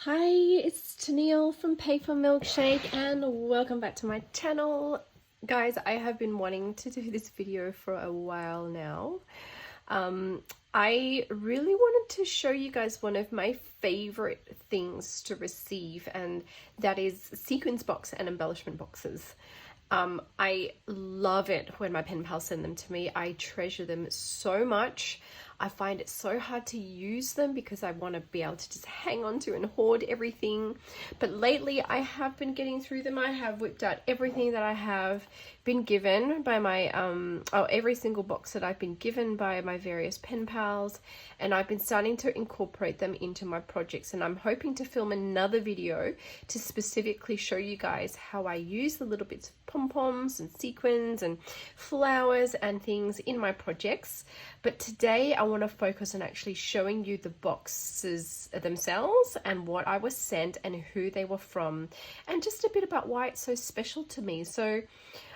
Hi, it's Tennille from Paper Milkshake and welcome back to my channel. Guys, I have been wanting to do this video for a while now. I really wanted to show you guys one of my favorite things to receive, and that is sequins box and embellishment boxes. I love it when my pen pals send them to me. I treasure them so much. I find it so hard to use them because I want to be able to just hang on to and hoard everything. But lately I have been getting through them. I have whipped out everything that I have been given by my, every single box that I've been given by my various pen pals. And I've been starting to incorporate them into my projects. And I'm hoping to film another video to specifically show you guys how I use the little bits of pom-poms and sequins and flowers and things in my projects. But today I want to focus on actually showing you the boxes themselves and what I was sent and who they were from, and just a bit about why it's so special to me. So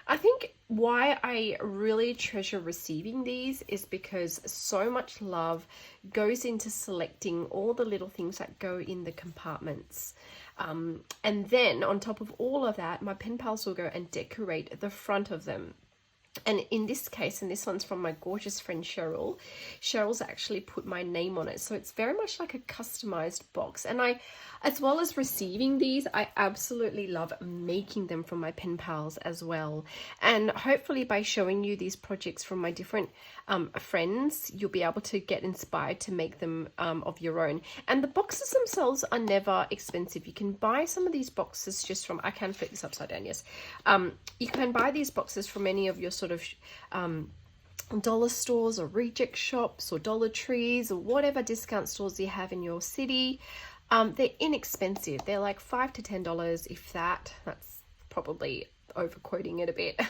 I think why I really treasure receiving these is because so much love goes into selecting all the little things that go in the compartments. And then on top of all of that, my pen pals will go and decorate the front of them. And in this case, and this one's from my gorgeous friend Cheryl, Cheryl's actually put my name on it. So it's very much like a customized box. And I, as well as receiving these, I absolutely love making them for my pen pals as well. And hopefully by showing you these projects from my different friends, you'll be able to get inspired to make them of your own. And the boxes themselves are never expensive. You can buy some of these boxes just from, I can flip this upside down, yes. You can buy these boxes from any of your sort of dollar stores or reject shops or Dollar Trees or whatever discount stores you have in your city. They're inexpensive. They're like $5 to $10, if that. That's probably overquoting it a bit.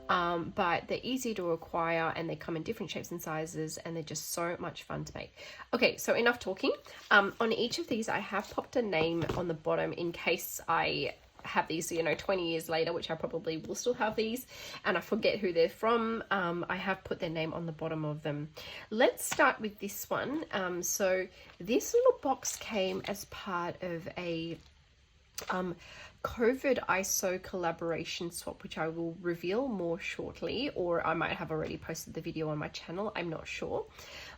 But they're easy to acquire and they come in different shapes and sizes, and they're just so much fun to make. Okay, so enough talking. On each of these I have popped a name on the bottom in case I have these, 20 years later, which I probably will still have these, and I forget who they're from. I have put their name on the bottom of them. Let's start with this one. So this little box came as part of a COVID ISO collaboration swap, which I will reveal more shortly, or I might have already posted the video on my channel, I'm not sure.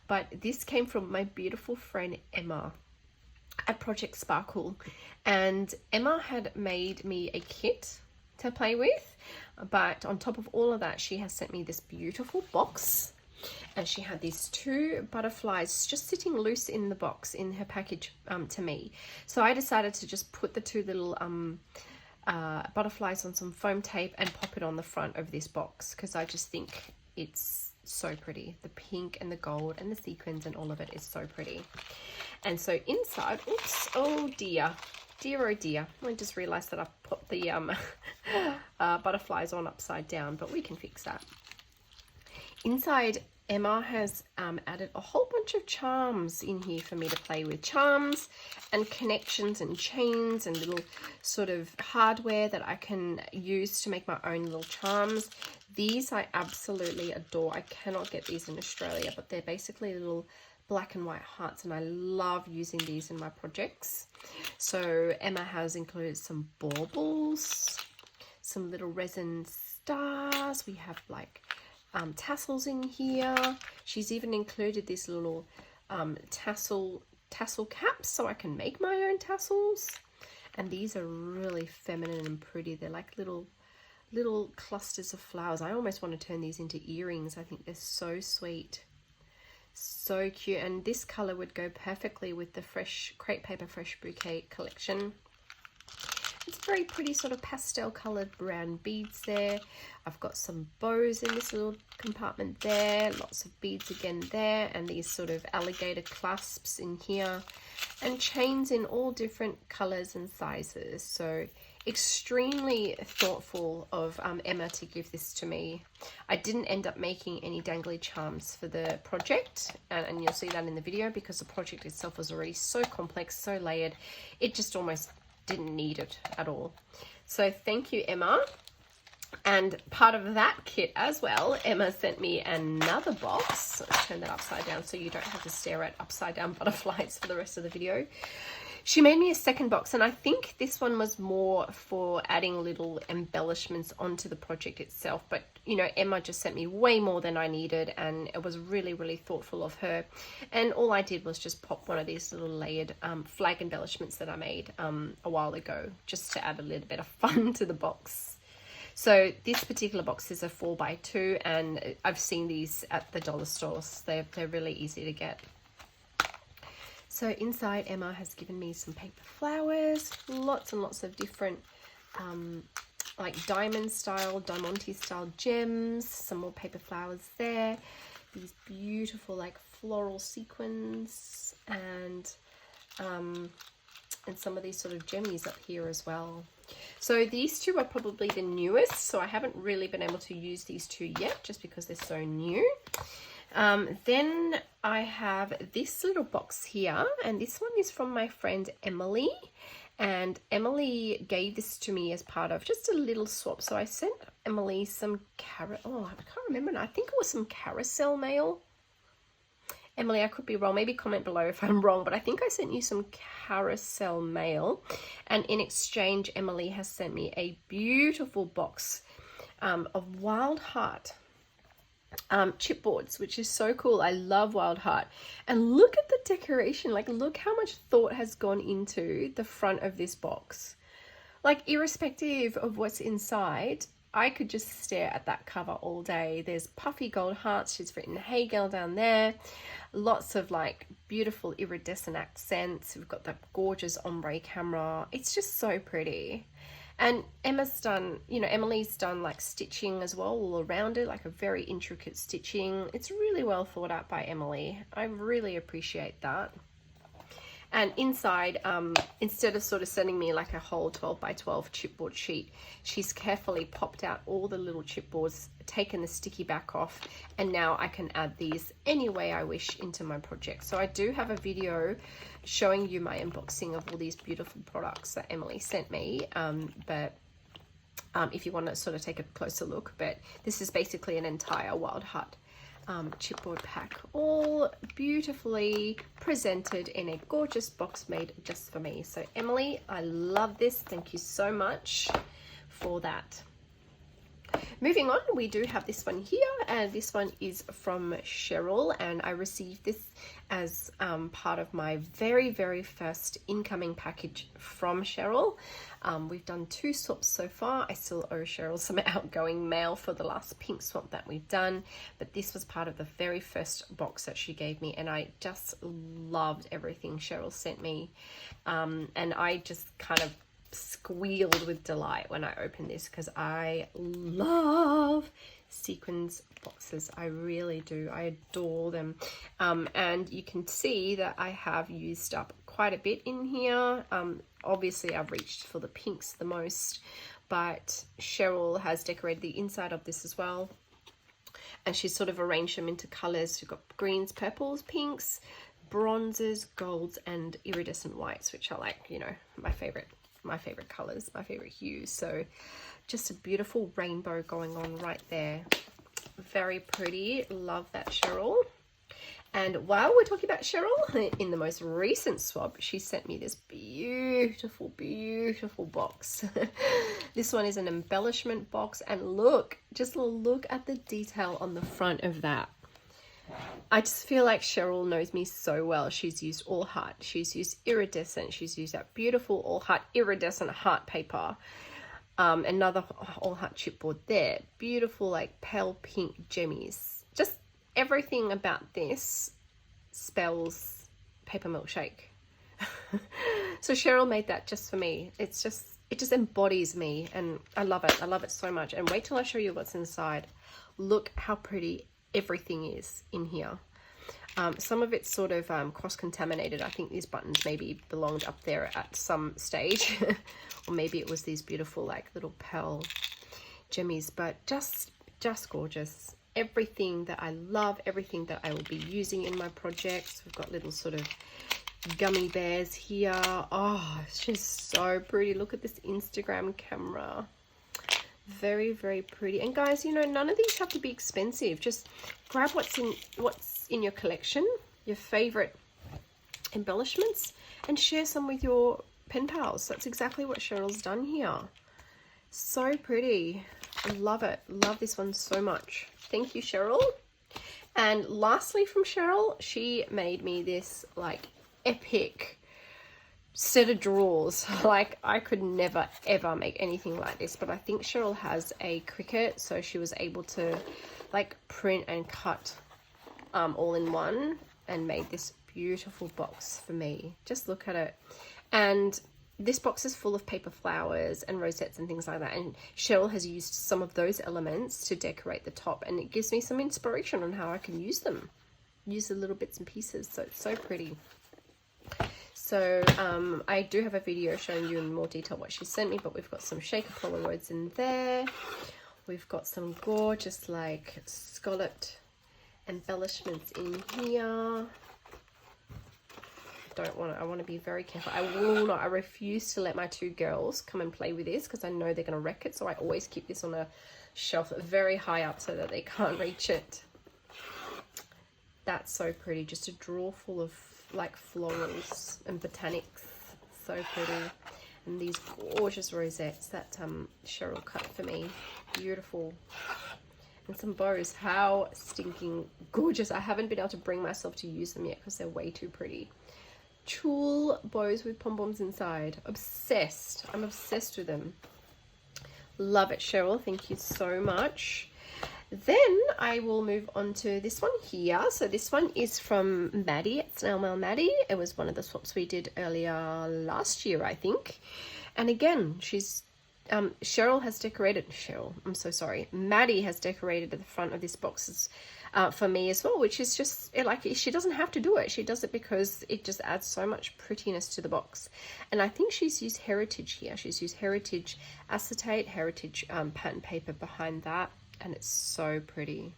But this came from my beautiful friend Emma at Project Sparkle, and Emma had made me a kit to play with, but on top of all of that she has sent me this beautiful box, and she had these two butterflies just sitting loose in the box in her package to me. So I decided to just put the two little butterflies on some foam tape and pop it on the front of this box because I just think it's so pretty. The pink and the gold and the sequins and all of it is so pretty. And so inside, oops, oh dear, oh dear, I just realized that I put the butterflies on upside down, but we can fix that. Inside, Emma has added a whole bunch of charms in here for me to play with. Charms and connections and chains and little sort of hardware that I can use to make my own little charms. These I absolutely adore. I cannot get these in Australia, but they're basically little black and white hearts, and I love using these in my projects. So Emma has included some baubles, some little resin stars. We have like tassels in here. She's even included this little tassel caps so I can make my own tassels. And these are really feminine and pretty. They're like little clusters of flowers. I almost want to turn these into earrings. I think they're so sweet. So cute, and this color would go perfectly with the Crepe Paper Fresh Bouquet collection. It's very pretty sort of pastel colored brown beads there. I've got some bows in this little compartment there, lots of beads again there, and these sort of alligator clasps in here, and chains in all different colors and sizes. So extremely thoughtful of Emma to give this to me. I didn't end up making any dangly charms for the project, and you'll see that in the video because the project itself was already so complex, so layered, it just almost didn't need it at all. So thank you, Emma. And part of that kit as well, Emma sent me another box. Let's turn that upside down so you don't have to stare at upside down butterflies for the rest of the video. She made me a second box, and I think this one was more for adding little embellishments onto the project itself. But, you know, Emma just sent me way more than I needed, and it was really, really thoughtful of her. And all I did was just pop one of these little layered flag embellishments that I made a while ago, just to add a little bit of fun to the box. So this particular box is a 4x2, and I've seen these at the dollar stores. They're really easy to get. So inside, Emma has given me some paper flowers, lots and lots of different like diamond style, diamante style gems, some more paper flowers there, these beautiful like floral sequins, and some of these sort of gemmies up here as well. So these two are probably the newest, so I haven't really been able to use these two yet just because they're so new. Then I have this little box here, and this one is from my friend Emily, and Emily gave this to me as part of just a little swap. So I sent Emily some I can't remember now. I think it was some carousel mail. Emily, I could be wrong. Maybe comment below if I'm wrong, but I think I sent you some carousel mail, and in exchange, Emily has sent me a beautiful box of Wild Heart chipboards, which is so cool. I love Wild Heart, and look at the decoration. Like, look how much thought has gone into the front of this box. Like, irrespective of what's inside, I could just stare at that cover all day. There's puffy gold hearts. She's written "Hey Girl" down there. Lots of like beautiful iridescent accents. We've got that gorgeous ombre camera. It's just so pretty. And Emma's done, you know, Emily's done like stitching as well all around it, like a very intricate stitching. It's really well thought out by Emily. I really appreciate that. And inside, instead of sort of sending me like a whole 12x12 chipboard sheet, she's carefully popped out all the little chipboards, taken the sticky back off, and now I can add these any way I wish into my project. So I do have a video showing you my unboxing of all these beautiful products that Emily sent me, if you want to sort of take a closer look. But this is basically an entire Wild Heart chipboard pack, all beautifully presented in a gorgeous box made just for me. So Emily, I love this. Thank you so much for that. Moving on, we do have this one here, and this one is from Cheryl, and I received this as part of my very, very first incoming package from Cheryl. We've done 2 swaps so far. I still owe Cheryl some outgoing mail for the last pink swap that we've done, but this was part of the very first box that she gave me, and I just loved everything Cheryl sent me, and I just kind of squealed with delight when I opened this, because I love sequins boxes. I really do. I adore them. And you can see that I have used up quite a bit in here. Obviously I've reached for the pinks the most, but Cheryl has decorated the inside of this as well, and she's sort of arranged them into colors. We've got greens, purples, pinks, bronzes, golds, and iridescent whites, which are like, you know, my favorite colors, my favorite hues. So just a beautiful rainbow going on right there. Very pretty. Love that, Cheryl. And while we're talking about Cheryl, in the most recent swap, she sent me this beautiful, beautiful box. This one is an embellishment box, and look, just look at the detail on the front of that. I just feel like Cheryl knows me so well. She's used all heart, she's used iridescent, she's used that beautiful all heart iridescent heart paper, another all heart chipboard there, beautiful like pale pink gemmies. Just everything about this spells paper milkshake. So Cheryl made that just for me. It just embodies me, and I love it so much. And wait till I show you what's inside. Look how pretty everything is in here. Some of it's sort of cross-contaminated. I think these buttons maybe belonged up there at some stage or maybe it was these beautiful like little pearl gemmies, but just gorgeous. Everything that I love, everything that I will be using in my projects. We've got little sort of gummy bears here. Oh, it's just so pretty. Look at this Instagram camera. Very, very pretty. And guys, you know, none of these have to be expensive. Just grab what's in your collection, your favorite embellishments and share some with your pen pals. That's exactly what Cheryl's done here. So pretty. I love it. Love this one so much. Thank you, Cheryl. And lastly from Cheryl, she made me this like epic set of drawers. Like I could never ever make anything like this, but I think Cheryl has a Cricut, so she was able to like print and cut all in one and made this beautiful box for me. Just look at it. And this box is full of paper flowers and rosettes and things like that, and Cheryl has used some of those elements to decorate the top, and it gives me some inspiration on how I can use them, use the little bits and pieces. So it's so pretty. So I do have a video showing you in more detail what she sent me, but we've got some shaker Polaroids in there. We've got some gorgeous like scalloped embellishments in here. I want to be very careful. I refuse to let my two girls come and play with this because I know they're going to wreck it. So I always keep this on a shelf very high up so that they can't reach it. That's so pretty. Just a drawer full of like florals and botanics. So pretty. And these gorgeous rosettes that Cheryl cut for me. Beautiful. And some bows. How stinking gorgeous. I haven't been able to bring myself to use them yet because they're way too pretty. Tulle bows with pom-poms inside. Obsessed. I'm obsessed with them. Love it, Cheryl. Thank you so much. Then I will move on to this one here. So this one is from Maddie at Snail Mail Maddie. It was one of the swaps we did earlier last year, I think. And again, Cheryl has decorated, I'm so sorry. Maddie has decorated the front of this box for me as well, which is just like, she doesn't have to do it. She does it because it just adds so much prettiness to the box. And I think she's used Heritage here. She's used Heritage acetate, Heritage pattern paper behind that. And it's so pretty.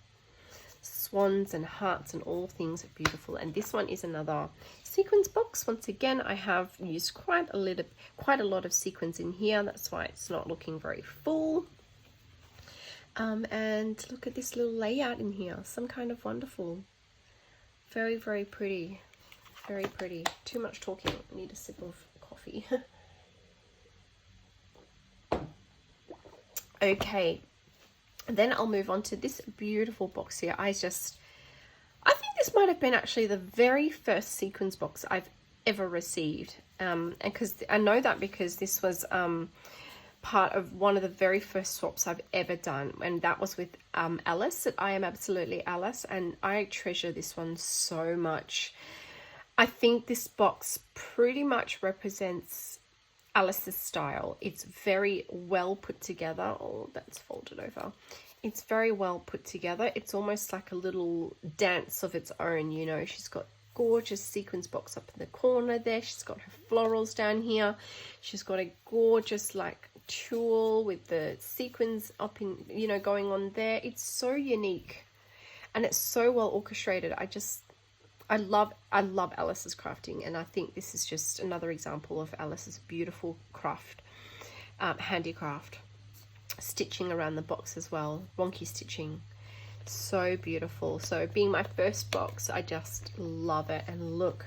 Swans and hearts and all things are beautiful. And this one is another sequins box. Once again, I have used quite a lot of sequins in here. That's why it's not looking very full. And look at this little layout in here. Some kind of wonderful. Very, very pretty. Very pretty. Too much talking. I need a sip of coffee. Okay. Then I'll move on to this beautiful box here. I think this might have been actually the very first sequins box I've ever received. And because I know that because this was part of one of the very first swaps I've ever done, and that was with Alice at I Am Absolutely Alice, and I treasure this one so much. I think this box pretty much represents Alice's style. It's very well put together. Oh, that's folded over. It's very well put together. It's almost like a little dance of its own, you know. She's got gorgeous sequins box up in the corner there. She's got her florals down here. She's got a gorgeous like tulle with the sequins up in, you know, going on there. It's so unique and it's so well orchestrated. I love Alice's crafting, and I think this is just another example of Alice's beautiful craft, handicraft. Stitching around the box as well, wonky stitching, so beautiful. So being my first box, I just love it. And look,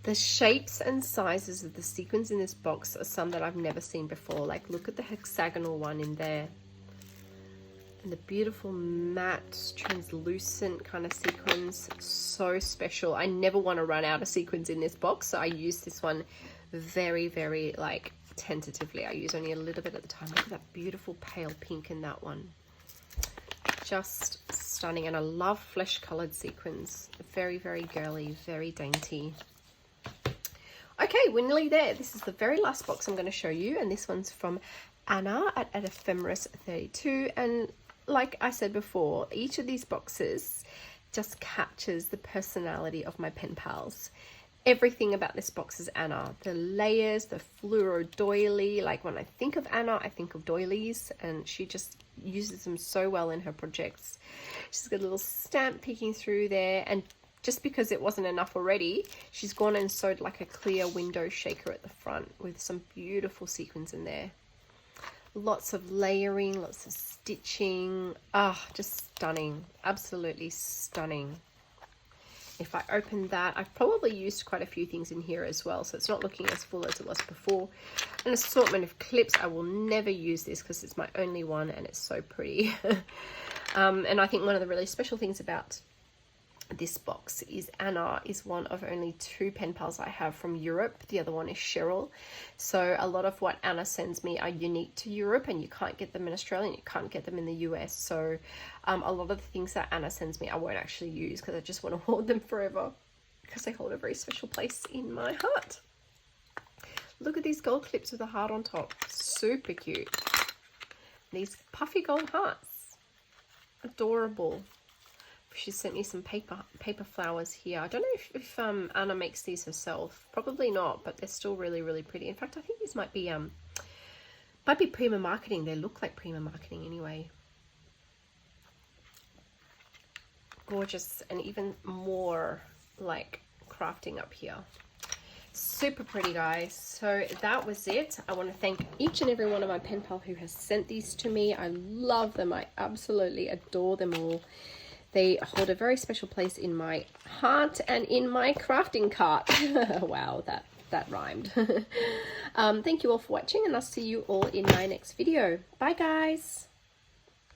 the shapes and sizes of the sequins in this box are some that I've never seen before. Like look at the hexagonal one in there, and the beautiful matte translucent kind of sequins. So special. I never want to run out of sequins in this box, so I use this one very, very like tentatively. I use only a little bit at the time. Look at that beautiful pale pink in that one. Just stunning. And I love flesh colored sequins. Very, very girly, very dainty. Okay, we're nearly there. This is the very last box I'm going to show you, and this one's from Anna at Ephemeris 32. And like I said before, each of these boxes just captures the personality of my pen pals. Everything about this box is Anna. The layers, the fluoro doily. Like when I think of Anna, I think of doilies, and she just uses them so well in her projects. She's got a little stamp peeking through there, and just because it wasn't enough already, she's gone and sewed like a clear window shaker at the front with some beautiful sequins in there. Lots of layering, lots of stitching. Ah, just stunning. Absolutely stunning. if I open that, I've probably used quite a few things in here as well, so it's not looking as full as it was before. An assortment of clips. I will never use this because it's my only one and it's so pretty. And I think one of the really special things about this box is Anna is one of only 2 pen pals I have from Europe. The other one is Cheryl. So a lot of what Anna sends me are unique to Europe, and you can't get them in Australia and you can't get them in the US. So a lot of the things that Anna sends me I won't actually use because I just want to hoard them forever because they hold a very special place in my heart. Look at these gold clips with a heart on top. Super cute. These puffy gold hearts. Adorable. She sent me some paper flowers here. I don't know if Anna makes these herself. Probably not, but they're still really, really pretty. In fact, I think these might be Prima Marketing. They look like Prima Marketing anyway. Gorgeous, and even more like crafting up here. Super pretty, guys. So that was it. I want to thank each and every one of my pen pal who has sent these to me. I love them. I absolutely adore them all. They hold a very special place in my heart and in my crafting cart. Wow, that rhymed. Thank you all for watching, and I'll see you all in my next video. Bye, guys.